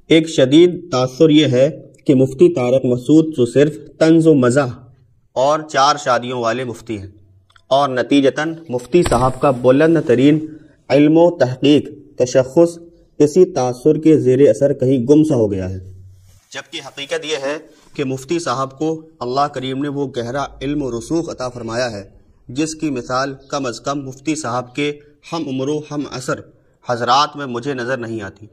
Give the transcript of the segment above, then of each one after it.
ایک شدید تاثر یہ ہے کہ مفتی طارق مسعود تو صرف طنز و مزاح اور 4 شادیوں والے مفتی ہیں، اور نتیجتاً مفتی صاحب کا بلند ترین علم و تحقیق تشخص اسی تاثر کے زیر اثر کہیں گم سا ہو گیا ہے، جبکہ حقیقت یہ ہے کہ مفتی صاحب کو اللہ کریم نے وہ گہرا علم و رسوخ عطا فرمایا ہے جس کی مثال کم از کم مفتی صاحب کے ہم عمر و ہم عصر حضرات میں مجھے نظر نہیں آتی۔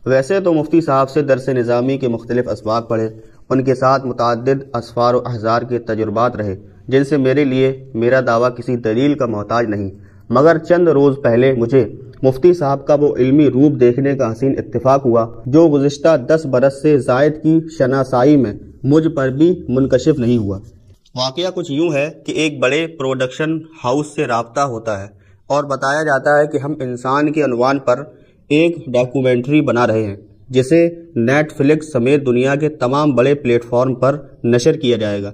ویسے تو مفتی صاحب سے درس نظامی کے مختلف اسباق پڑھے، ان کے ساتھ متعدد اسفار و احزار کے تجربات رہے جن سے میرے لیے میرا دعویٰ کسی دلیل کا محتاج نہیں، مگر چند روز پہلے مجھے مفتی صاحب کا وہ علمی روپ دیکھنے کا حسین اتفاق ہوا جو گزشتہ 10 برس سے زائد کی شناسائی میں مجھ پر بھی منکشف نہیں ہوا۔ واقعہ کچھ یوں ہے کہ ایک بڑے پروڈکشن ہاؤس سے رابطہ ہوتا ہے اور بتایا جاتا ہے کہ ہم انسان کے عنوان پر ایک ڈاکومنٹری بنا رہے ہیں جسے نیٹ فلکس سمیت دنیا کے تمام بڑے پلیٹ فارم پر نشر کیا جائے گا۔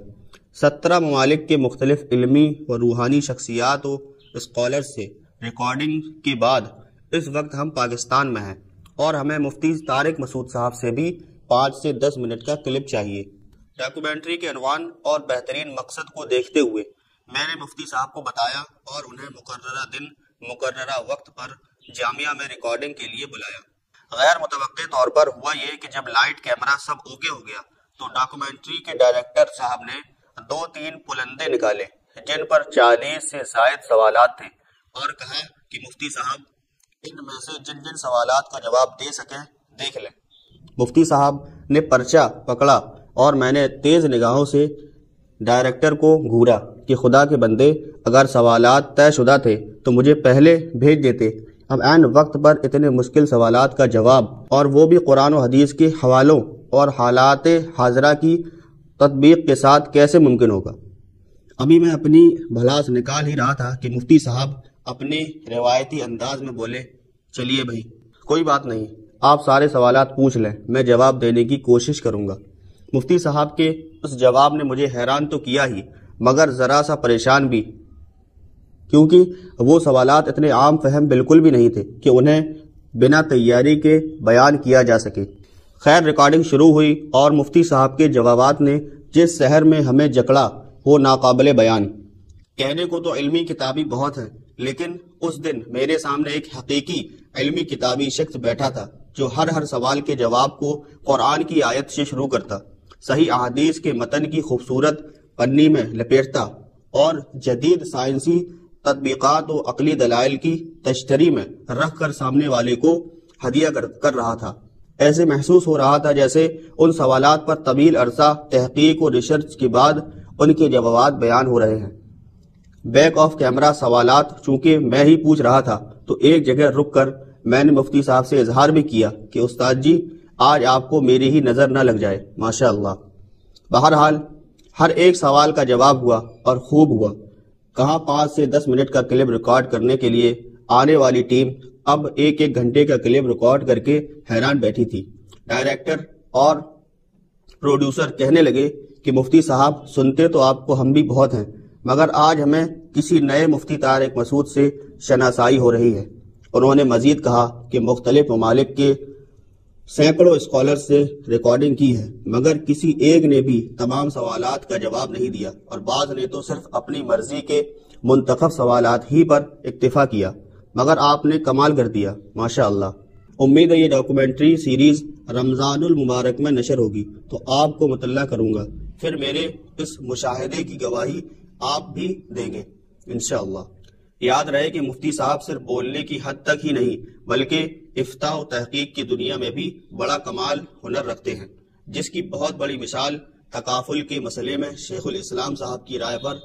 17 ممالک کے مختلف علمی و روحانی شخصیات و اسکالر سے ریکارڈنگ کے بعد اس وقت ہم پاکستان میں ہیں اور ہمیں مفتی طارق مسعود صاحب سے بھی 5 سے 10 منٹ کا کلپ چاہیے۔ ڈاکومنٹری کے عنوان اور بہترین مقصد کو دیکھتے ہوئے میں نے مفتی صاحب کو بتایا اور انہیں مقررہ دن مقررہ وقت پر جامعہ میں ریکارڈنگ کے لیے بلایا۔ غیر متوقع طور پر ہوا یہ کہ جب لائٹ کیمرہ سب اوکے ہو گیا تو ڈاکومنٹری کے ڈائریکٹر صاحب نے 2-3 پلندے نکالے جن پر 40 سے زائد سوالات تھے اور کہا کہ مفتی صاحب ان میں سے جن جن سوالات کا جواب دے سکیں دیکھ لیں۔ مفتی صاحب نے پرچہ پکڑا اور میں نے تیز نگاہوں سے ڈائریکٹر کو گھورا کہ خدا کے بندے اگر سوالات طے شدہ تھے تو مجھے پہلے بھیج دیتے، اب عین وقت پر اتنے مشکل سوالات کا جواب اور وہ بھی قرآن و حدیث کے حوالوں اور حالات حاضرہ کی تطبیق کے ساتھ کیسے ممکن ہوگا۔ ابھی میں اپنی بھلاس نکال ہی رہا تھا کہ مفتی صاحب اپنے روایتی انداز میں بولے، چلیے بھائی کوئی بات نہیں، آپ سارے سوالات پوچھ لیں، میں جواب دینے کی کوشش کروں گا۔ مفتی صاحب کے اس جواب نے مجھے حیران تو کیا ہی مگر ذرا سا پریشان بھی، کیونکہ وہ سوالات اتنے عام فہم بالکل بھی نہیں تھے کہ انہیں بنا تیاری کے بیان کیا جا سکے۔ خیر ریکارڈنگ شروع ہوئی اور مفتی صاحب کے جوابات نے جس سحر میں ہمیں جکڑا وہ ناقابل بیان۔ کہنے کو تو علمی کتابی بہت ہے لیکن اس دن میرے سامنے ایک حقیقی علمی کتابی شخص بیٹھا تھا جو ہر سوال کے جواب کو قرآن کی آیت سے شروع کرتا، صحیح احادیث کے متن کی خوبصورت پنی میں لپیٹتا اور جدید سائنسی تطبیقات و عقلی دلائل کی تشتری میں رکھ کر سامنے والے کو ہدیہ کر رہا تھا۔ ایسے محسوس ہو رہا تھا جیسے ان سوالات پر طویل عرصہ تحقیق و ریسرچ کے بعد ان کے جوابات بیان ہو رہے ہیں۔ بیک آف کیمرہ سوالات چونکہ میں ہی پوچھ رہا تھا تو ایک جگہ رک کر میں نے مفتی صاحب سے اظہار بھی کیا کہ استاد جی آج آپ کو میری ہی نظر نہ لگ جائے، ماشاء اللہ۔ بہرحال ہر ایک سوال کا جواب ہوا اور خوب ہوا۔ کہاں 5 سے 10 منٹ کا کلپ ریکارڈ کرنے کے لیے آنے والی ٹیم اب 1 گھنٹے کا کلپ ریکارڈ کر کے حیران بیٹھی تھی۔ ڈائریکٹر اور پروڈیوسر کہنے لگے کہ مفتی صاحب سنتے تو آپ کو ہم بھی بہت ہیں مگر آج ہمیں کسی نئے مفتی طارق مسعود سے شناسائی ہو رہی ہے۔ انہوں نے مزید کہا کہ مختلف ممالک کے سینکڑوں اسکالر سے ریکارڈنگ کی ہے مگر کسی ایک نے بھی تمام سوالات کا جواب نہیں دیا اور بعض نے تو صرف اپنی مرضی کے منتخب سوالات ہی پر اکتفا کیا، مگر آپ نے کمال کر دیا، ماشاء اللہ۔ امید ہے یہ ڈاکومنٹری سیریز رمضان المبارک میں نشر ہوگی تو آپ کو مطلع کروں گا، پھر میرے اس مشاہدے کی گواہی آپ بھی دیں گے انشاءاللہ۔ یاد رہے کہ مفتی صاحب صرف بولنے کی حد تک ہی نہیں بلکہ افتاء و تحقیق کی دنیا میں بھی بڑا کمال ہنر رکھتے ہیں، جس کی بہت بڑی مثال تکافل کے مسئلے میں شیخ الاسلام صاحب کی رائے پر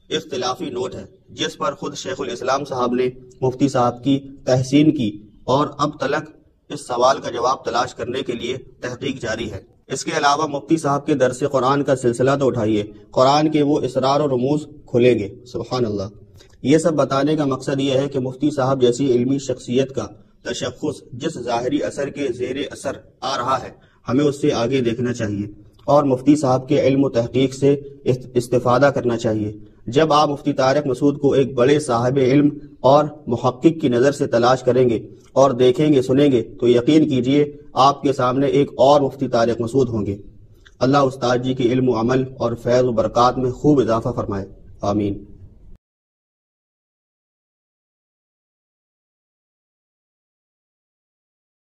اختلافی نوٹ ہے، جس پر خود شیخ الاسلام صاحب نے مفتی صاحب کی تحسین کی اور اب تلک اس سوال کا جواب تلاش کرنے کے لیے تحقیق جاری ہے۔ اس کے علاوہ مفتی صاحب کے درس قرآن کا سلسلہ تو اٹھائیے، قرآن کے وہ اسرار و رموز کھلیں گے، سبحان اللہ۔ یہ سب بتانے کا مقصد یہ ہے کہ مفتی صاحب جیسی علمی شخصیت کا تشخص جس ظاہری اثر کے زیر اثر آ رہا ہے ہمیں اس سے آگے دیکھنا چاہیے اور مفتی صاحب کے علم و تحقیق سے استفادہ کرنا چاہیے، جب آپ مفتی طارق مسعود کو ایک بڑے صاحب علم اور محقق کی نظر سے تلاش کریں گے اور دیکھیں گے سنیں گے تو یقین کیجئے آپ کے سامنے ایک اور مفتی طارق مسعود ہوں گے۔ اللہ استاد جی کے علم و عمل اور فیض و برکات میں خوب اضافہ فرمائے، آمین۔